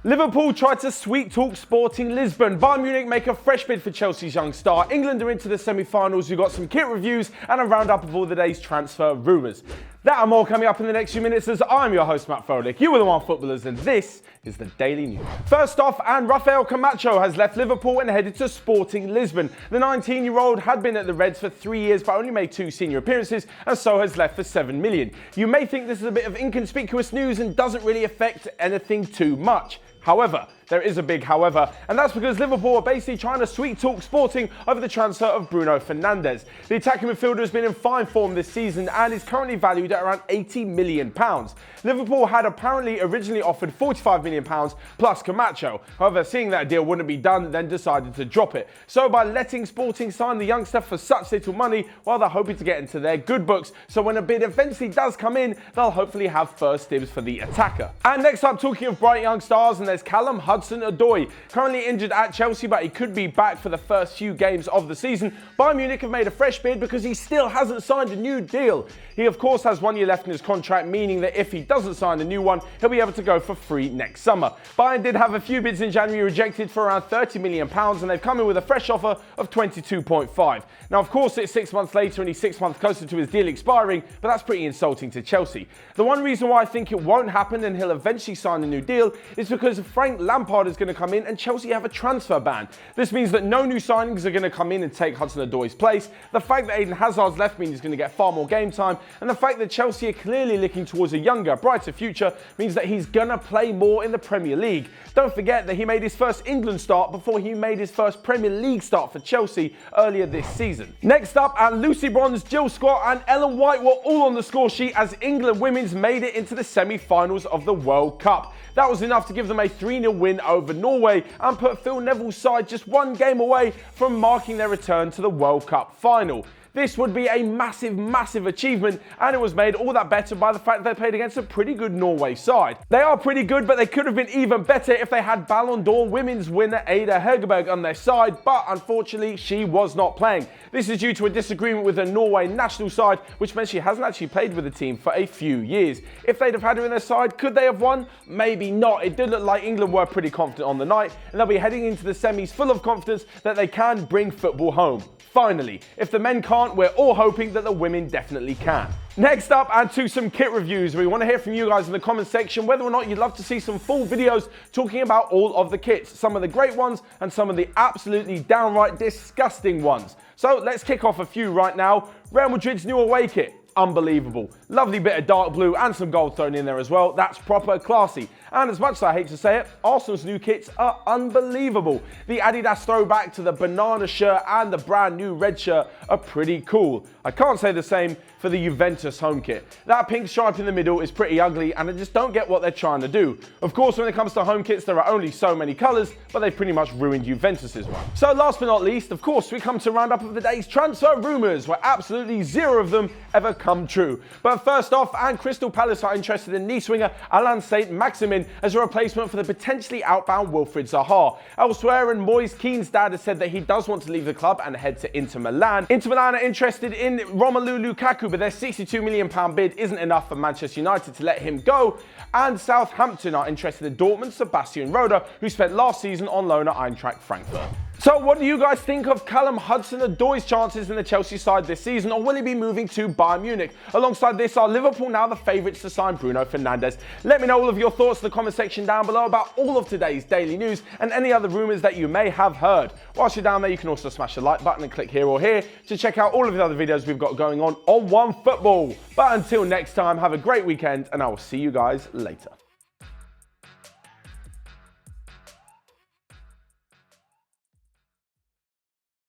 Liverpool tried to sweet talk Sporting Lisbon. Bayern Munich make a fresh bid for Chelsea's young star. England are into the semi-finals. We've got some kit reviews and a roundup of all the day's transfer rumours. That and more coming up in the next few minutes as I'm your host, Matt Froelich. You are the Onefootballers and this is the Daily News. First off, Rafael Camacho has left Liverpool and headed to Sporting Lisbon. The 19-year-old had been at the Reds for 3 years but only made 2 senior appearances and so has left for $7 million. You may think this is a bit of inconspicuous news and doesn't really affect anything too much. However, there is a big however, and that's because Liverpool are basically trying to sweet talk Sporting over the transfer of Bruno Fernandes. The attacking midfielder has been in fine form this season and is currently valued at around £80 million. Liverpool had apparently originally offered £45 million plus Camacho. However, seeing that a deal wouldn't be done, then decided to drop it. So by letting Sporting sign the youngster for such little money, well, they're hoping to get into their good books. So when a bid eventually does come in, they'll hopefully have first dibs for the attacker. And next up, talking of bright young stars, and there's Calum Hudson, currently injured at Chelsea, but he could be back for the first few games of the season. Bayern Munich have made a fresh bid because he still hasn't signed a new deal. He of course has 1 year left in his contract, meaning that if he doesn't sign a new one, he'll be able to go for free next summer. Bayern did have a few bids in January rejected for around £30 million, and they've come in with a fresh offer of 22.5. Now of course it's 6 months later and he's 6 months closer to his deal expiring, but that's pretty insulting to Chelsea. The one reason why I think it won't happen and he'll eventually sign a new deal is because Frank Lampard is going to come in and Chelsea have a transfer ban. This means that no new signings are going to come in and take Hudson-Odoi's place. The fact that Eden Hazard's left means he's going to get far more game time, and the fact that Chelsea are clearly looking towards a younger, brighter future means that he's going to play more in the Premier League. Don't forget that he made his first England start before he made his first Premier League start for Chelsea earlier this season. Next up, Lucy Bronze, Jill Scott and Ellen White were all on the score sheet as England women's made it into the semi-finals of the World Cup. That was enough to give them a 3-0 win over Norway and put Phil Neville's side just 1 game away from marking their return to the World Cup final. This would be a massive achievement, and it was made all that better by the fact they played against a pretty good Norway side. They are pretty good, but they could have been even better if they had Ballon d'Or women's winner Ada Hegerberg on their side, but unfortunately she was not playing. This is due to a disagreement with the Norway national side, which meant she hasn't actually played with the team for a few years. If they'd have had her in their side, could they have won? Maybe not. It did look like England were pretty confident on the night, and they'll be heading into the semis full of confidence that they can bring football home. Finally, if the men can't, we're all hoping that the women definitely can. Next up, and to some kit reviews. We want to hear from you guys in the comment section whether or not you'd love to see some full videos talking about all of the kits, some of the great ones and some of the absolutely downright disgusting ones. So let's kick off a few right now. Real Madrid's new away kit. Unbelievable. Lovely bit of dark blue and some gold thrown in there as well. That's proper classy. And as much as I hate to say it, Arsenal's new kits are unbelievable. The Adidas throwback to the banana shirt and the brand new red shirt are pretty cool. I can't say the same for the Juventus home kit. That pink stripe in the middle is pretty ugly and I just don't get what they're trying to do. Of course, when it comes to home kits, there are only so many colours, but they've pretty much ruined Juventus's one. So last but not least, of course, we come to round up of the day's transfer rumours, where absolutely 0 of them ever come true. But first off, and Crystal Palace are interested in Nice winger Alain Saint-Maximin as a replacement for the potentially outbound Wilfried Zaha. Elsewhere, and Moise Keane's dad has said that he does want to leave the club and head to Inter Milan. Inter Milan are interested in Romelu Lukaku, but their £62 million bid isn't enough for Manchester United to let him go. And Southampton are interested in Dortmund's Sebastian Rode, who spent last season on loan at Eintracht Frankfurt. So what do you guys think of Calum Hudson-Odoi's chances in the Chelsea side this season, or will he be moving to Bayern Munich? Alongside this, are Liverpool now the favourites to sign Bruno Fernandes? Let me know all of your thoughts in the comment section down below about all of today's daily news and any other rumours that you may have heard. Whilst you're down there, you can also smash the like button and click here or here to check out all of the other videos we've got going on Onefootball. But until next time, have a great weekend and I will see you guys later.